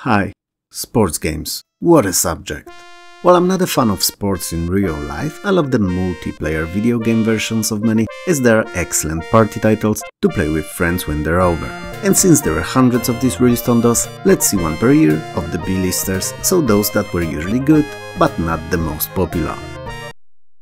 Hi, sports games. What a subject. While I'm not a fan of sports in real life, I love the multiplayer video game versions of many, as they are excellent party titles to play with friends when they're over. And since there are hundreds of these released on DOS, let's see one per year of the B-listers, so those that were usually good, but not the most popular.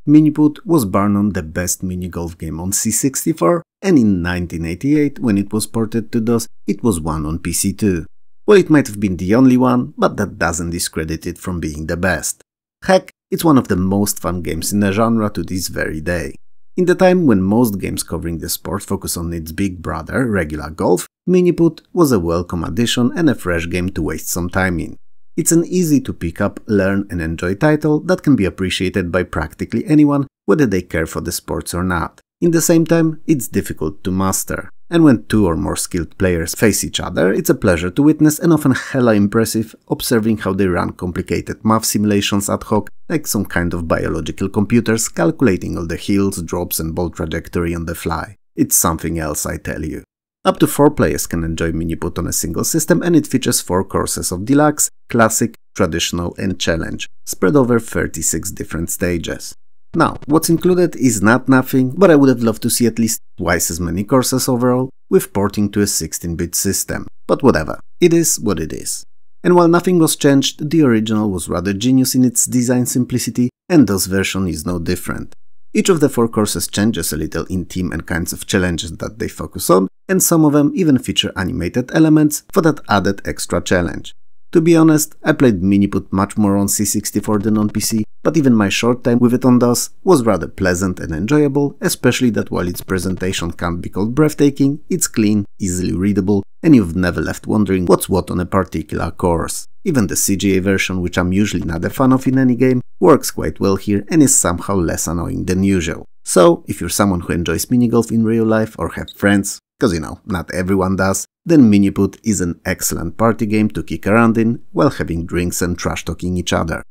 Mini-Putt was born on the best mini-golf game on C64, and in 1988, when it was ported to DOS, it was one on PC too. Well, it might have been the only one, but that doesn't discredit it from being the best. Heck, it's one of the most fun games in the genre to this very day. In the time when most games covering the sport focus on its big brother, regular golf, Mini-Putt was a welcome addition and a fresh game to waste some time in. It's an easy to pick up, learn and enjoy title that can be appreciated by practically anyone, whether they care for the sports or not. In the same time, it's difficult to master. And when two or more skilled players face each other, it's a pleasure to witness and often hella impressive observing how they run complicated math simulations ad hoc, like some kind of biological computers calculating all the hills, drops and ball trajectory on the fly. It's something else, I tell you. Up to 4 players can enjoy Mini-Putt on a single system, and it features 4 courses of Deluxe, Classic, Traditional and Challenge, spread over 36 different stages. Now, what's included is not nothing, but I would have loved to see at least twice as many courses overall, with porting to a 16-bit system. But whatever, it is what it is. And while nothing was changed, the original was rather genius in its design simplicity, and this version is no different. Each of the 4 courses changes a little in theme and kinds of challenges that they focus on, and some of them even feature animated elements for that added extra challenge. To be honest, I played Mini-Putt much more on C64 than on PC, but even my short time with it on DOS was rather pleasant and enjoyable, especially that while its presentation can't be called breathtaking, it's clean, easily readable, and you've never left wondering what's what on a particular course. Even the CGA version, which I'm usually not a fan of in any game, works quite well here and is somehow less annoying than usual. So, if you're someone who enjoys minigolf in real life or have friends, cause you know, not everyone does, then Mini-Putt is an excellent party game to kick around in while having drinks and trash-talking each other.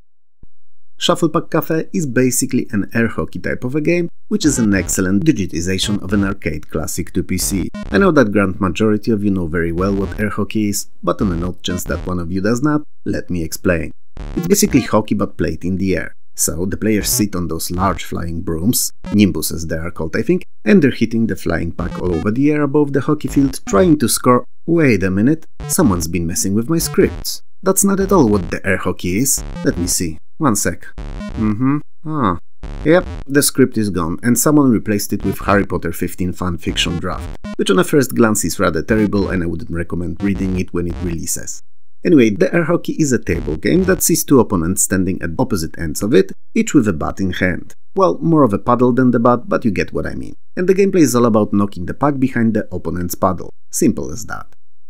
Shufflepuck Cafe is basically an air hockey type of a game, which is an excellent digitization of an arcade classic to PC. I know that grand majority of you know very well what air hockey is, but on an odd chance that one of you does not, let me explain. It's basically hockey but played in the air. So the players sit on those large flying brooms, Nimbus as they are called I think, and they're hitting the flying puck all over the air above the hockey field, trying to score. Wait a minute, someone's been messing with my scripts. That's not at all what the air hockey is. Let me see. One sec. Yep, the script is gone, and someone replaced it with Harry Potter 15 fanfiction draft, which on a first glance is rather terrible and I wouldn't recommend reading it when it releases. Anyway, the air hockey is a table game that sees 2 opponents standing at opposite ends of it, each with a bat in hand. Well, more of a paddle than the bat, but you get what I mean. And the gameplay is all about knocking the puck behind the opponent's paddle. Simple as that.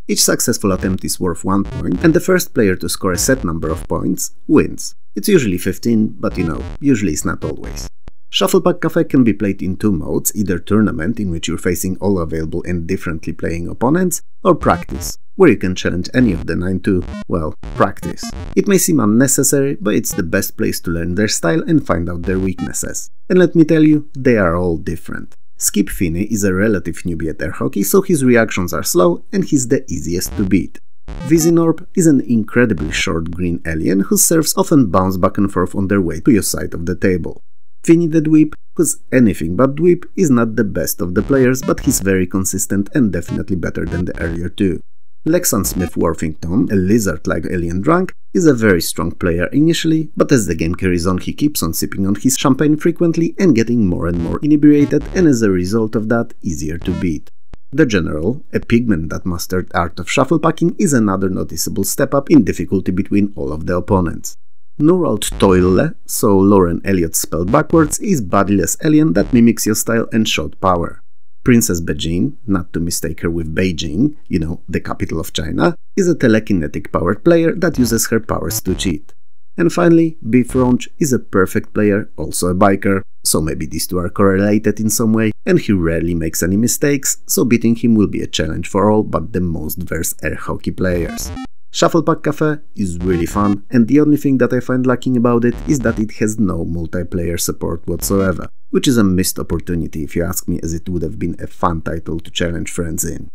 Each successful attempt is worth 1 point, and the first player to score a set number of points wins. It's usually 15, but you know, usually it's not always. Shufflepuck Cafe can be played in 2 modes, either tournament, in which you're facing all available and differently playing opponents, or practice, where you can challenge any of the 9 to, well, practice. It may seem unnecessary, but it's the best place to learn their style and find out their weaknesses. And let me tell you, they are all different. Skip Finney is a relative newbie at air hockey, so his reactions are slow and he's the easiest to beat. Vizinorb is an incredibly short green alien whose serves often bounce back and forth on their way to your side of the table. Finny the Dweeb, who's anything but dweeb, is not the best of the players, but he's very consistent and definitely better than the earlier 2. Lexan Smith-Worthington, a lizard-like alien drunk, is a very strong player initially, but as the game carries on he keeps on sipping on his champagne frequently and getting more and more inebriated, and as a result of that, easier to beat. The General, a pigment that mastered art of shufflepacking, is another noticeable step up in difficulty between all of the opponents. Nurald Toille, so Lauren Elliott spelled backwards, is bodiless alien that mimics your style and shot power. Princess Beijing, not to mistake her with Beijing, you know, the capital of China, is a telekinetic powered player that uses her powers to cheat. And finally, Beef Ronch is a perfect player, also a biker, so maybe these 2 are correlated in some way, and he rarely makes any mistakes, so beating him will be a challenge for all but the most versed air hockey players. Shufflepuck Cafe is really fun, and the only thing that I find lacking about it is that it has no multiplayer support whatsoever, which is a missed opportunity if you ask me, as it would have been a fun title to challenge friends in.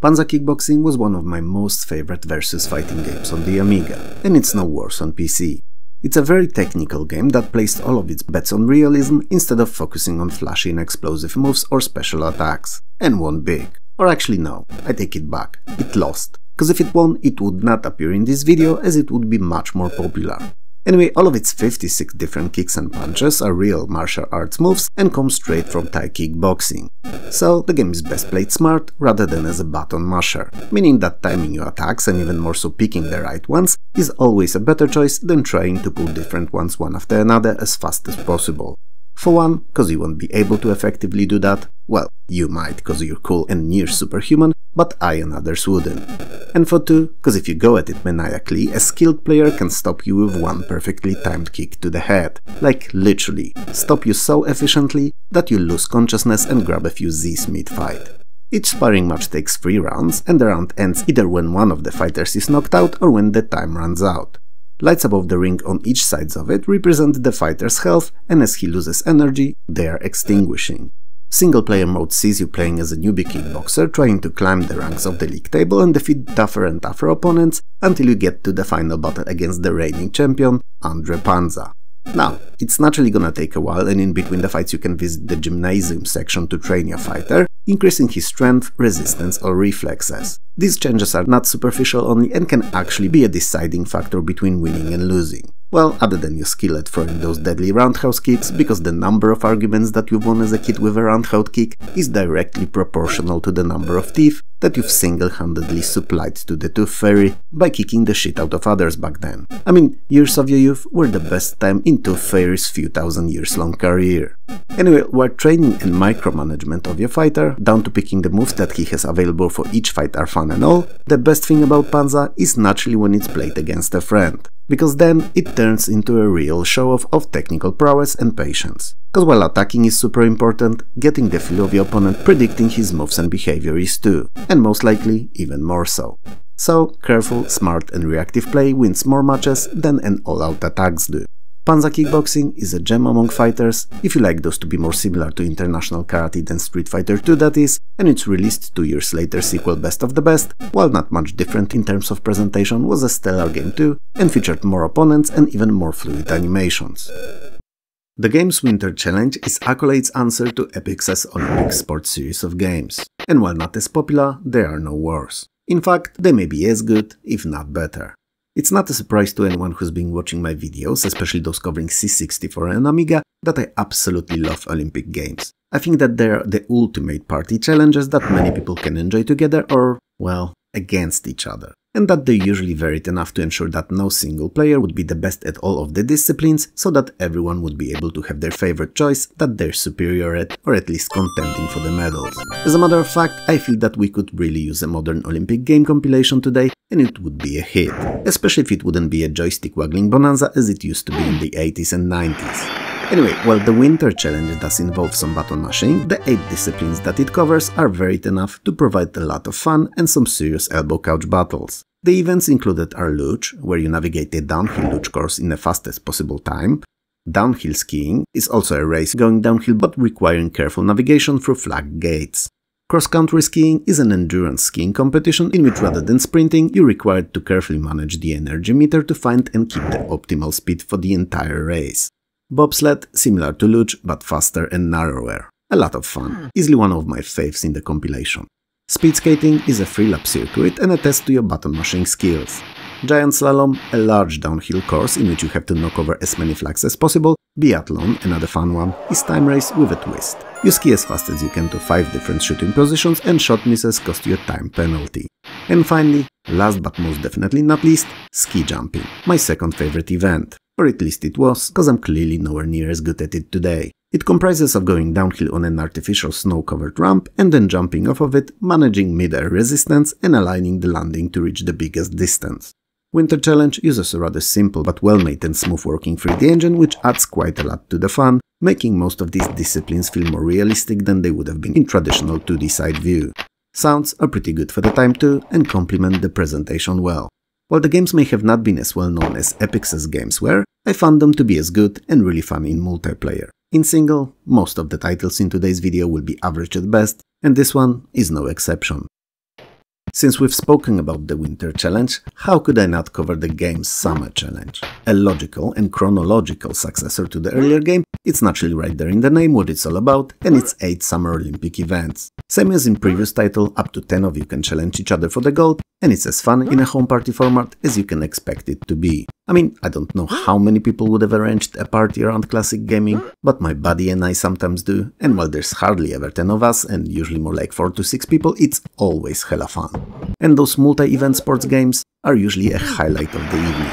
Panza Kickboxing was one of my most favorite versus fighting games on the Amiga, and it's no worse on PC. It's a very technical game that placed all of its bets on realism instead of focusing on flashy and explosive moves or special attacks, and won big. Or actually no, I take it back, it lost, cause if it won it would not appear in this video as it would be much more popular. Anyway, all of its 56 different kicks and punches are real martial arts moves and come straight from Thai kickboxing. So the game is best played smart rather than as a button masher, meaning that timing your attacks and even more so picking the right ones is always a better choice than trying to pull different ones one after another as fast as possible. For one, cause you won't be able to effectively do that. Well, you might cause you're cool and near superhuman, but I and others wouldn't. And for two, cause if you go at it maniacally, a skilled player can stop you with one perfectly timed kick to the head. Like literally, stop you so efficiently that you lose consciousness and grab a few Z's mid-fight. Each sparring match takes 3 rounds, and the round ends either when one of the fighters is knocked out or when the time runs out. Lights above the ring on each side of it represent the fighter's health, and as he loses energy, they are extinguishing. Single-player mode sees you playing as a newbie kickboxer trying to climb the ranks of the league table and defeat tougher and tougher opponents until you get to the final battle against the reigning champion, Panza. Now, it's naturally gonna take a while, and in between the fights you can visit the gymnasium section to train your fighter, increasing his strength, resistance or reflexes. These changes are not superficial only and can actually be a deciding factor between winning and losing. Well, other than your skill at throwing those deadly roundhouse kicks, because the number of arguments that you've won as a kid with a roundhouse kick is directly proportional to the number of teeth that you've single-handedly supplied to the Tooth Fairy by kicking the shit out of others back then. I mean, years of your youth were the best time in Tooth Fairy's few thousand years long career. Anyway, while training and micromanagement of your fighter, down to picking the moves that he has available for each fight are fun and all, the best thing about Panza is naturally when it's played against a friend. Because then it turns into a real show-off of technical prowess and patience. Cause while attacking is super important, getting the feel of your opponent, predicting his moves and behavior is too, and most likely even more so. So, careful, smart and reactive play wins more matches than an all-out attacks do. Panza Kickboxing is a gem among fighters, if you like those to be more similar to International Karate than Street Fighter 2 that is, and its released 2 years later sequel Best of the Best, while not much different in terms of presentation, was a stellar game too, and featured more opponents and even more fluid animations. The game's Winter Challenge is Accolade's answer to Epic's Olympic sports series of games, and while not as popular, there are no worse. In fact, they may be as good, if not better. It's not a surprise to anyone who's been watching my videos, especially those covering C64 and Amiga, that I absolutely love Olympic games. I think that they're the ultimate party challenges that many people can enjoy together or, well, against each other. And that they're usually varied enough to ensure that no single player would be the best at all of the disciplines, so that everyone would be able to have their favorite choice that they're superior at, or at least contending for the medals. As a matter of fact, I feel that we could really use a modern Olympic game compilation today, and it would be a hit, especially if it wouldn't be a joystick waggling bonanza as it used to be in the 80s and 90s. Anyway, while the Winter Challenge does involve some button mashing, the 8 disciplines that it covers are varied enough to provide a lot of fun and some serious elbow couch battles. The events included are luge, where you navigate the downhill luge course in the fastest possible time. Downhill skiing is also a race going downhill but requiring careful navigation through flag gates. Cross-country skiing is an endurance skiing competition in which rather than sprinting, you're required to carefully manage the energy meter to find and keep the optimal speed for the entire race. Bobsled, similar to luge, but faster and narrower. A lot of fun, easily one of my faves in the compilation. Speed skating is a 3-lap circuit and a test to your button mashing skills. Giant slalom, a large downhill course in which you have to knock over as many flags as possible. Biathlon, another fun one, is time race with a twist. You ski as fast as you can to 5 different shooting positions and shot misses cost you a time penalty. And finally, last but most definitely not least, ski jumping, my second favorite event. Or at least it was, cause I'm clearly nowhere near as good at it today. It comprises of going downhill on an artificial snow-covered ramp and then jumping off of it, managing mid-air resistance and aligning the landing to reach the biggest distance. Winter Challenge uses a rather simple but well-made and smooth-working 3D engine which adds quite a lot to the fun, making most of these disciplines feel more realistic than they would have been in traditional 2D side view. Sounds are pretty good for the time too and complement the presentation well. While the games may have not been as well known as Epic's games were, I found them to be as good and really fun in multiplayer. In single, most of the titles in today's video will be average at best, and this one is no exception. Since we've spoken about the Winter Challenge, how could I not cover the game's Summer Challenge? A logical and chronological successor to the earlier game, it's naturally right there in the name what it's all about, and it's 8 Summer Olympic events. Same as in previous title, up to 10 of you can challenge each other for the gold, and it's as fun in a home party format as you can expect it to be. I mean, I don't know how many people would have arranged a party around classic gaming, but my buddy and I sometimes do, and while there's hardly ever 10 of us, and usually more like 4 to 6 people, it's always hella fun. And those multi-event sports games are usually a highlight of the evening.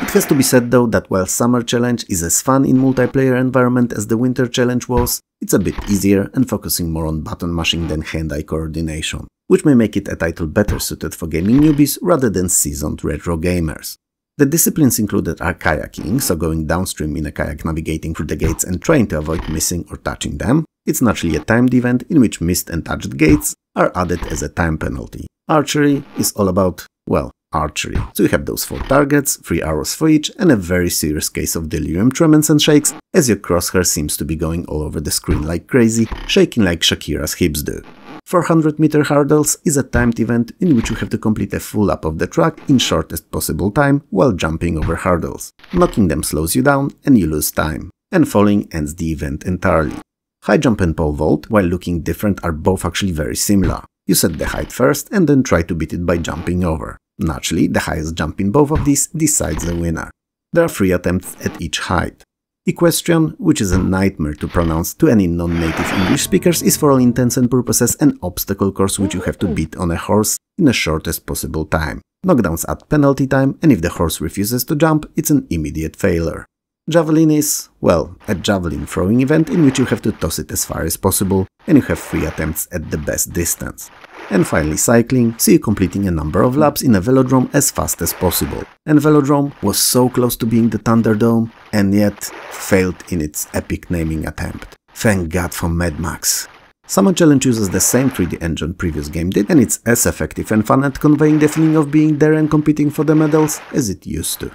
It has to be said though that while Summer Challenge is as fun in multiplayer environment as the Winter Challenge was, it's a bit easier and focusing more on button mashing than hand-eye coordination, which may make it a title better suited for gaming newbies rather than seasoned retro gamers. The disciplines included are kayaking, so going downstream in a kayak navigating through the gates and trying to avoid missing or touching them. It's naturally a timed event in which missed and touched gates are added as a time penalty. Archery is all about, well, archery. So you have those 4 targets, 3 arrows for each, and a very serious case of delirium tremens and shakes as your crosshair seems to be going all over the screen like crazy, shaking like Shakira's hips do. 400-meter hurdles is a timed event in which you have to complete a full lap of the track in shortest possible time while jumping over hurdles. Knocking them slows you down and you lose time, and falling ends the event entirely. High jump and pole vault, while looking different, are both actually very similar. You set the height first and then try to beat it by jumping over. Naturally, the highest jump in both of these decides the winner. There are 3 attempts at each height. Equestrian, which is a nightmare to pronounce to any non-native English speakers, is for all intents and purposes an obstacle course which you have to beat on a horse in the shortest possible time. Knockdowns add penalty time, and if the horse refuses to jump, it's an immediate failure. Javelin is, well, a javelin throwing event in which you have to toss it as far as possible, and you have 3 attempts at the best distance. And finally cycling, see you completing a number of laps in a velodrome as fast as possible. And Velodrome was so close to being the Thunderdome, and yet failed in its epic naming attempt. Thank God for Mad Max. Summer Challenge uses the same 3D engine previous game did, and it's as effective and fun at conveying the feeling of being there and competing for the medals as it used to.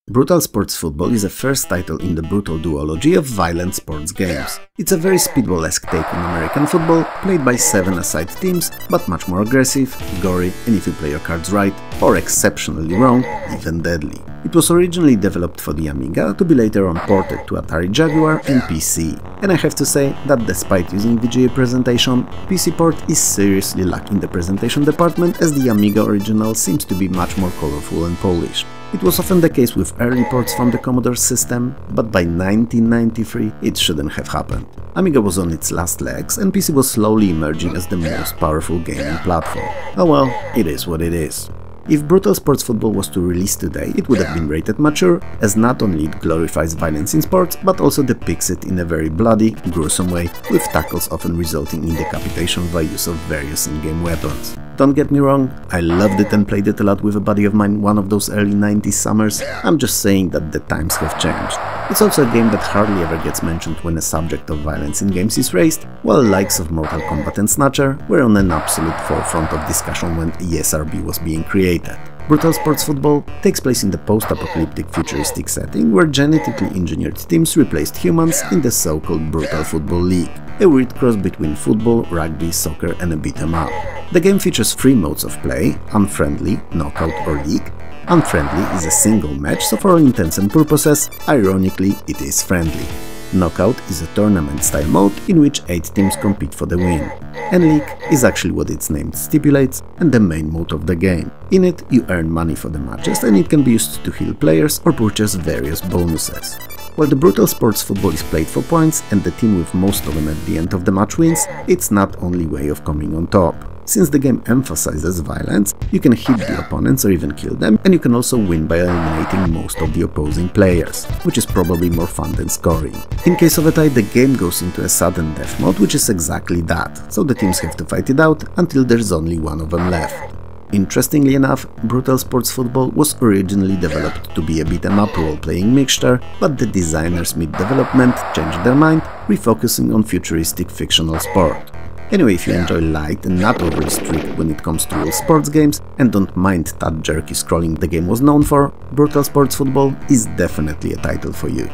Brutal Sports Football is the first title in the brutal duology of violent sports games. It's a very speedball-esque take on American football, played by 7-a-side teams, but much more aggressive, gory, and if you play your cards right, or exceptionally wrong, even deadly. It was originally developed for the Amiga, to be later on ported to Atari Jaguar and PC. And I have to say that despite using VGA presentation, PC port is seriously lacking the presentation department, as the Amiga original seems to be much more colorful and polished. It was often the case with early ports from the Commodore system, but by 1993 it shouldn't have happened. Amiga was on its last legs and PC was slowly emerging as the most powerful gaming platform. Oh well, it is what it is. If Brutal Sports Football was to release today, it would have been rated mature, as not only it glorifies violence in sports, but also depicts it in a very bloody, gruesome way, with tackles often resulting in decapitation by use of various in-game weapons. Don't get me wrong, I loved it and played it a lot with a buddy of mine one of those early 90s summers. I'm just saying that the times have changed. It's also a game that hardly ever gets mentioned when a subject of violence in games is raised, while likes of Mortal Kombat and Snatcher were on an absolute forefront of discussion when ESRB was being created. Brutal Sports Football takes place in the post-apocalyptic futuristic setting where genetically engineered teams replaced humans in the so-called Brutal Football League, a weird cross between football, rugby, soccer and a beat-em-up. The game features 3 modes of play: Unfriendly, Knockout or League. Unfriendly is a single match, so for all intents and purposes, ironically, it is friendly. Knockout is a tournament-style mode in which 8 teams compete for the win. And League is actually what its name stipulates and the main mode of the game. In it, you earn money for the matches and it can be used to heal players or purchase various bonuses. While the Brutal Sports Football is played for points and the team with most of them at the end of the match wins, it's not only way of coming on top. Since the game emphasizes violence, you can hit the opponents or even kill them, and you can also win by eliminating most of the opposing players, which is probably more fun than scoring. In case of a tie, the game goes into a sudden death mode, which is exactly that, so the teams have to fight it out until there's only one of them left. Interestingly enough, Brutal Sports Football was originally developed to be a beat-em-up role-playing mixture, but the designers mid-development changed their mind, refocusing on futuristic fictional sport. Anyway, if you enjoy light and not overly strict when it comes to real sports games, and don't mind that jerky scrolling the game was known for, Brutal Sports Football is definitely a title for you.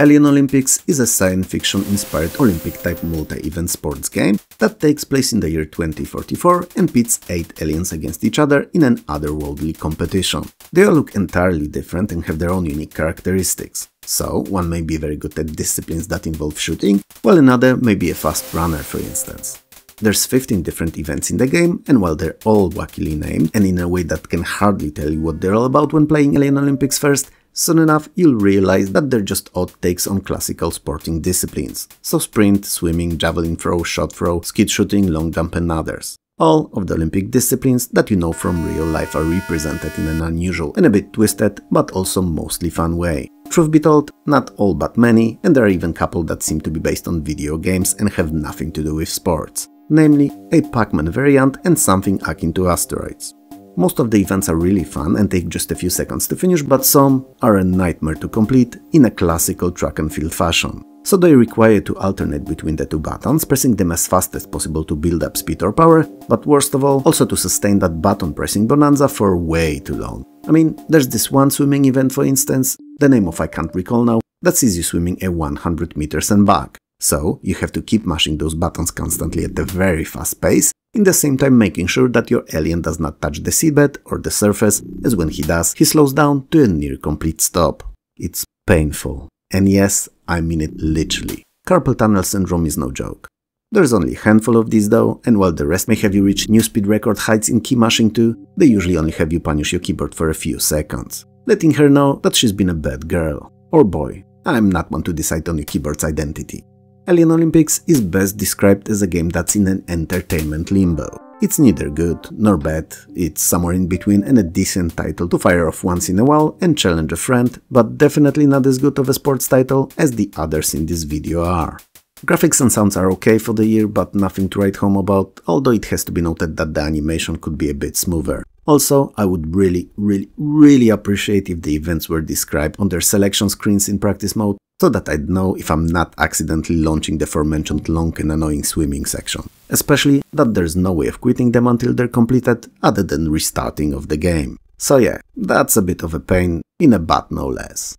Alien Olympics is a science fiction-inspired Olympic-type multi-event sports game that takes place in the year 2044 and pits 8 aliens against each other in an otherworldly competition. They all look entirely different and have their own unique characteristics. So, one may be very good at disciplines that involve shooting, while another may be a fast runner, for instance. There's 15 different events in the game, and while they're all wackily named and in a way that can hardly tell you what they're all about when playing Alien Olympics first, soon enough you'll realize that they're just odd takes on classical sporting disciplines. So sprint, swimming, javelin throw, shot throw, skeet shooting, long jump and others. All of the Olympic disciplines that you know from real life are represented in an unusual and a bit twisted, but also mostly fun way. Truth be told, not all but many, and there are even a couple that seem to be based on video games and have nothing to do with sports. Namely, a Pac-Man variant and something akin to asteroids. Most of the events are really fun and take just a few seconds to finish, but some are a nightmare to complete in a classical track and field fashion. So they require you to alternate between the two buttons, pressing them as fast as possible to build up speed or power, but worst of all, also to sustain that button pressing bonanza for way too long. I mean, there's this one swimming event for instance, the name of I can't recall now, that sees you swimming a 100 meters and back. So you have to keep mashing those buttons constantly at a very fast pace, in the same time making sure that your alien does not touch the seabed or the surface, as when he does, he slows down to a near complete stop. It's painful. And yes, I mean it literally. Carpal tunnel syndrome is no joke. There's only a handful of these though, and while the rest may have you reach new speed record heights in key mashing too, they usually only have you punish your keyboard for a few seconds, letting her know that she's been a bad girl. Or boy. I'm not one to decide on your keyboard's identity. Alien Olympics is best described as a game that's in an entertainment limbo. It's neither good nor bad, it's somewhere in between and a decent title to fire off once in a while and challenge a friend, but definitely not as good of a sports title as the others in this video are. Graphics and sounds are okay for the year, but nothing to write home about, although it has to be noted that the animation could be a bit smoother. Also, I would really appreciate if the events were described on their selection screens in practice mode, so that I'd know if I'm not accidentally launching the aforementioned long and annoying swimming section. Especially that there's no way of quitting them until they're completed, other than restarting of the game. So yeah, that's a bit of a pain in a butt no less.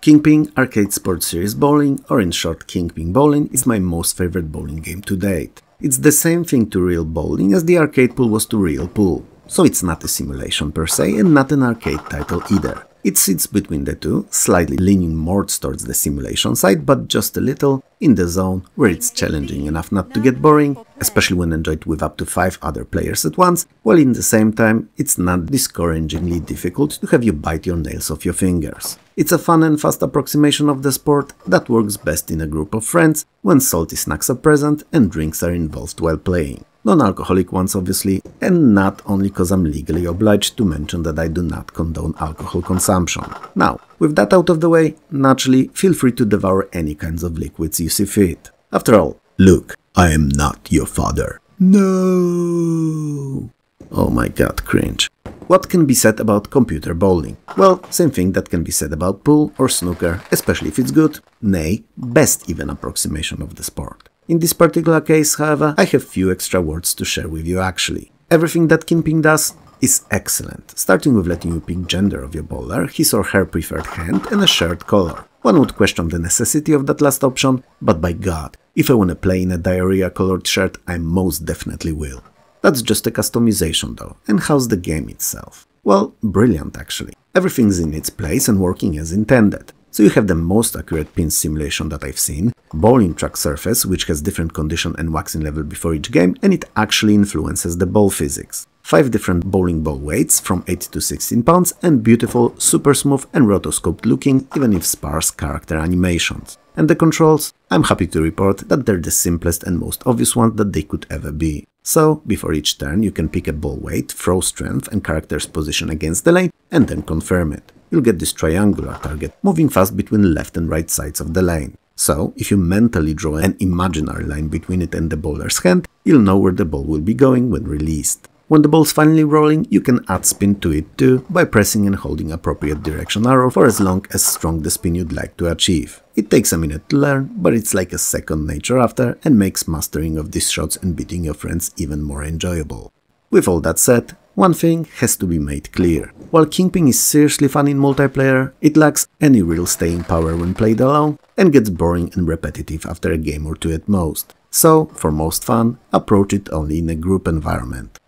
Kingpin Arcade Sports Series Bowling, or in short Kingpin Bowling, is my most favorite bowling game to date. It's the same thing to real bowling as the arcade pool was to real pool. So it's not a simulation per se and not an arcade title either. It sits between the two, slightly leaning more towards the simulation side, but just a little in the zone where it's challenging enough not to get boring, especially when enjoyed with up to 5 other players at once, while in the same time it's not discouragingly difficult to have you bite your nails off your fingers. It's a fun and fast approximation of the sport that works best in a group of friends when salty snacks are present and drinks are involved while playing. Non-alcoholic ones obviously, and not only cause I'm legally obliged to mention that I do not condone alcohol consumption. Now, with that out of the way, naturally feel free to devour any kinds of liquids you see fit. After all, look, I am not your father. No! Oh my god, cringe. What can be said about computer bowling? Well, same thing that can be said about pool or snooker, especially if it's good, nay, best even approximation of the sport. In this particular case, however, I have few extra words to share with you actually. Everything that Kingpin does is excellent, starting with letting you pick gender of your bowler, his or her preferred hand and a shared color. One would question the necessity of that last option, but by god, if I want to play in a diarrhea colored shirt, I most definitely will. That's just a customization though, and how's the game itself? Well, brilliant actually. Everything's in its place and working as intended. So you have the most accurate pin simulation that I've seen, bowling track surface which has different condition and waxing level before each game, and it actually influences the ball physics. 5 different bowling ball weights from 8 to 16 pounds and beautiful, super smooth and rotoscoped looking, even if sparse character animations. And the controls? I'm happy to report that they're the simplest and most obvious ones that they could ever be. So, before each turn you can pick a ball weight, throw strength and character's position against the lane, and then confirm it. You'll get this triangular target, moving fast between left and right sides of the lane. So, if you mentally draw an imaginary line between it and the bowler's hand, you'll know where the ball will be going when released. When the ball's finally rolling, you can add spin to it too, by pressing and holding appropriate direction arrow for as long as strong the spin you'd like to achieve. It takes a minute to learn, but it's like a second nature after, and makes mastering of these shots and beating your friends even more enjoyable. With all that said, One thing has to be made clear. While Kingpin is seriously fun in multiplayer, it lacks any real staying power when played alone and gets boring and repetitive after a game or two at most. So, for most fun, approach it only in a group environment.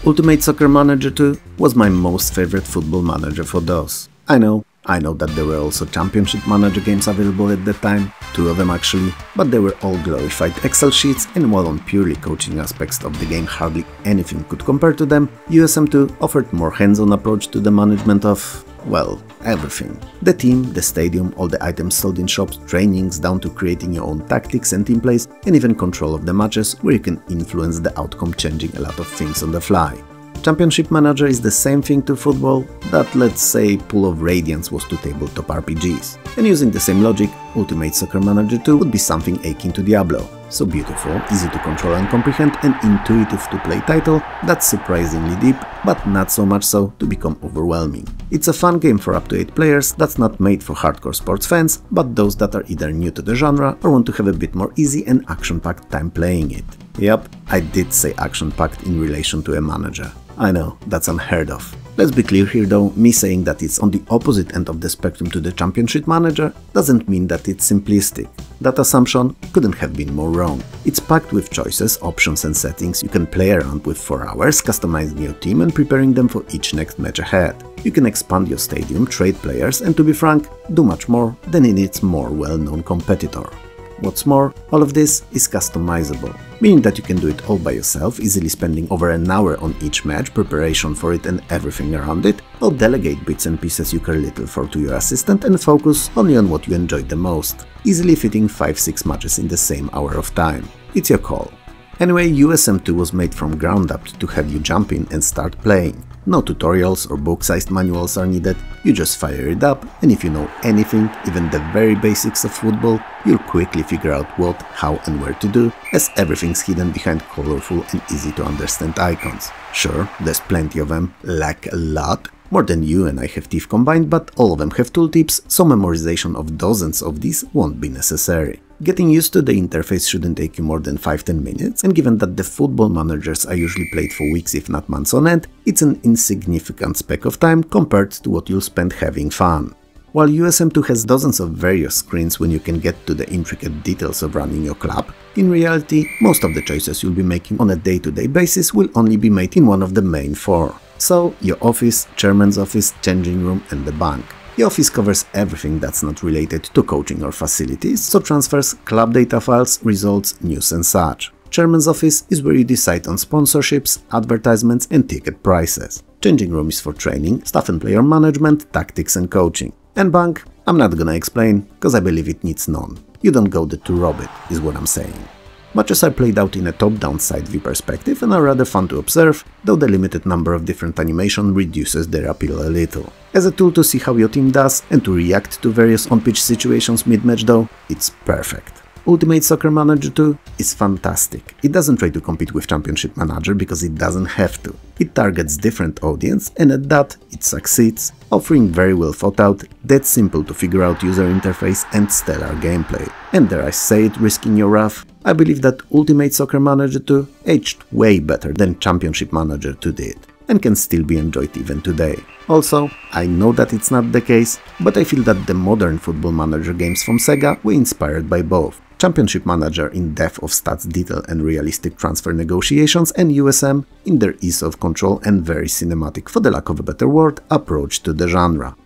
Ultimate Soccer Manager 2 was my most favorite football manager for DOS. I know that there were also Championship Manager games available at that time, 2 of them actually, but they were all glorified Excel sheets, and while on purely coaching aspects of the game hardly anything could compare to them, USM2 offered more hands-on approach to the management of, well, everything. The team, the stadium, all the items sold in shops, trainings, down to creating your own tactics and team plays, and even control of the matches, where you can influence the outcome, changing a lot of things on the fly. Championship Manager is the same thing to football that, let's say, Pool of Radiance was to tabletop RPGs. And using the same logic, Ultimate Soccer Manager 2 would be something akin to Diablo. So beautiful, easy to control and comprehend, and intuitive to play title that's surprisingly deep, but not so much so to become overwhelming. It's a fun game for up to 8 players that's not made for hardcore sports fans, but those that are either new to the genre or want to have a bit more easy and action-packed time playing it. Yep, I did say action-packed in relation to a manager. I know, that's unheard of. Let's be clear here though, me saying that it's on the opposite end of the spectrum to the Championship Manager doesn't mean that it's simplistic. That assumption couldn't have been more wrong. It's packed with choices, options and settings you can play around with for hours, customizing your team and preparing them for each next match ahead. You can expand your stadium, trade players and, to be frank, do much more than in its more well-known competitor. What's more, all of this is customizable, meaning that you can do it all by yourself, easily spending over an hour on each match, preparation for it and everything around it, or delegate bits and pieces you care little for to your assistant and focus only on what you enjoy the most, easily fitting 5-6 matches in the same hour of time. It's your call. Anyway, USM2 was made from ground up to have you jump in and start playing. No tutorials or book-sized manuals are needed, you just fire it up, and if you know anything, even the very basics of football, you'll quickly figure out what, how and where to do, as everything's hidden behind colorful and easy to understand icons. Sure, there's plenty of them, like a lot, more than you and I have teeth combined, but all of them have tooltips, so memorization of dozens of these won't be necessary. Getting used to the interface shouldn't take you more than 5-10 minutes, and given that the football managers are usually played for weeks if not months on end, it's an insignificant speck of time compared to what you'll spend having fun. While USM2 has dozens of various screens when you can get to the intricate details of running your club, in reality, most of the choices you'll be making on a day-to-day basis will only be made in one of the main 4. So, your office, chairman's office, changing room and the bank. The office covers everything that's not related to coaching or facilities, so transfers, club data files, results, news and such. Chairman's office is where you decide on sponsorships, advertisements and ticket prices. Changing room is for training, staff and player management, tactics and coaching. And bank, I'm not gonna explain, cause I believe it needs none. You don't go there to rob it, is what I'm saying. Matches are played out in a top-down side view perspective and are rather fun to observe, though the limited number of different animation reduces their appeal a little. As a tool to see how your team does and to react to various on-pitch situations mid-match though, it's perfect. Ultimate Soccer Manager 2 is fantastic. It doesn't try to compete with Championship Manager because it doesn't have to. It targets different audience and at that it succeeds, offering very well thought out, dead simple to figure out user interface and stellar gameplay. And dare I say it, risking your wrath, I believe that Ultimate Soccer Manager 2 aged way better than Championship Manager 2 did, and can still be enjoyed even today. Also, I know that it's not the case, but I feel that the modern Football Manager games from Sega were inspired by both. Championship Manager in depth of stats detail and realistic transfer negotiations, and USM in their ease of control and very cinematic, for the lack of a better word, approach to the genre.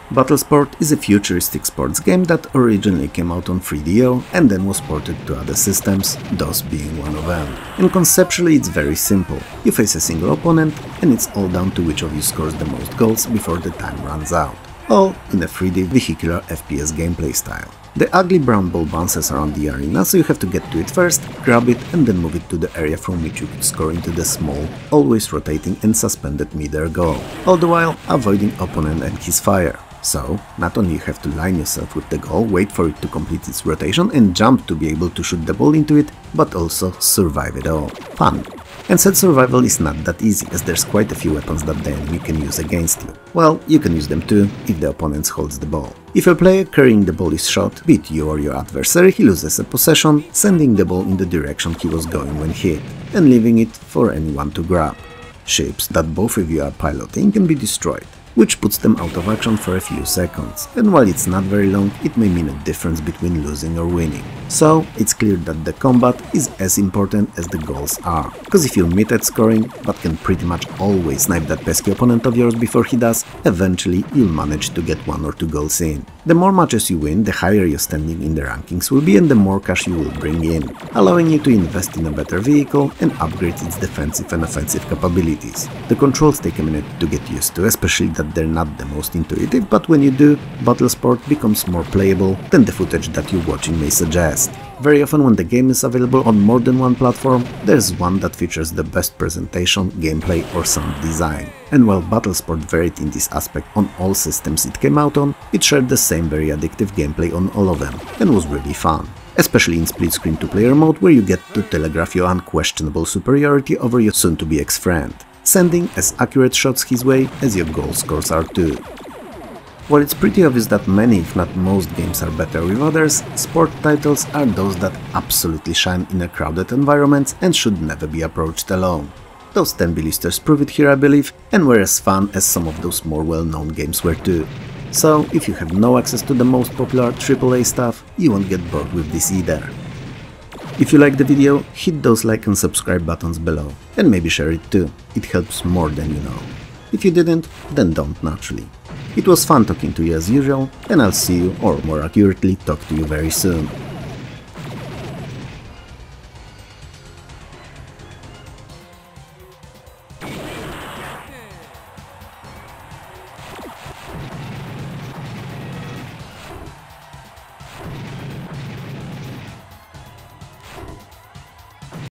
Battlesport is a futuristic sports game that originally came out on 3DO and then was ported to other systems, DOS being one of them. And conceptually it's very simple. You face a single opponent and it's all down to which of you scores the most goals before the time runs out. All in a 3D vehicular FPS gameplay style. The ugly brown ball bounces around the arena, so you have to get to it first, grab it and then move it to the area from which you could score into the small, always rotating and suspended mid-air goal, all the while avoiding opponent and his fire. So, not only you have to line yourself with the goal, wait for it to complete its rotation and jump to be able to shoot the ball into it, but also survive it all. Fun. And said survival is not that easy, as there's quite a few weapons that the enemy can use against you. Well, you can use them too, if the opponent holds the ball. If a player carrying the ball is shot, be it you or your adversary, he loses a possession, sending the ball in the direction he was going when hit, and leaving it for anyone to grab. Ships that both of you are piloting can be destroyed, which puts them out of action for a few seconds, and while it's not very long, it may mean a difference between losing or winning. So it's clear that the combat is as important as the goals are, because if you're mid at scoring, but can pretty much always snipe that pesky opponent of yours before he does, eventually you'll manage to get 1 or 2 goals in. The more matches you win, the higher your standing in the rankings will be and the more cash you will bring in, allowing you to invest in a better vehicle and upgrade its defensive and offensive capabilities. The controls take a minute to get used to, especially that they're not the most intuitive, but when you do, Battlesport becomes more playable than the footage that you're watching may suggest. Very often when the game is available on more than one platform, there's one that features the best presentation, gameplay or sound design. And while Battlesport varied in this aspect on all systems it came out on, it shared the same very addictive gameplay on all of them, and was really fun. Especially in split-screen 2-player mode, where you get to telegraph your unquestionable superiority over your soon-to-be ex-friend, sending as accurate shots his way as your goal scores are too. While it's pretty obvious that many, if not most, games are better with others, sport titles are those that absolutely shine in a crowded environment and should never be approached alone. Those 10B listers prove it here, I believe, and were as fun as some of those more well-known games were too. So, if you have no access to the most popular AAA stuff, you won't get bored with this either. If you liked the video, hit those like and subscribe buttons below, and maybe share it too, it helps more than you know. If you didn't, then don't naturally. It was fun talking to you as usual, and I'll see you, or more accurately, talk to you very soon.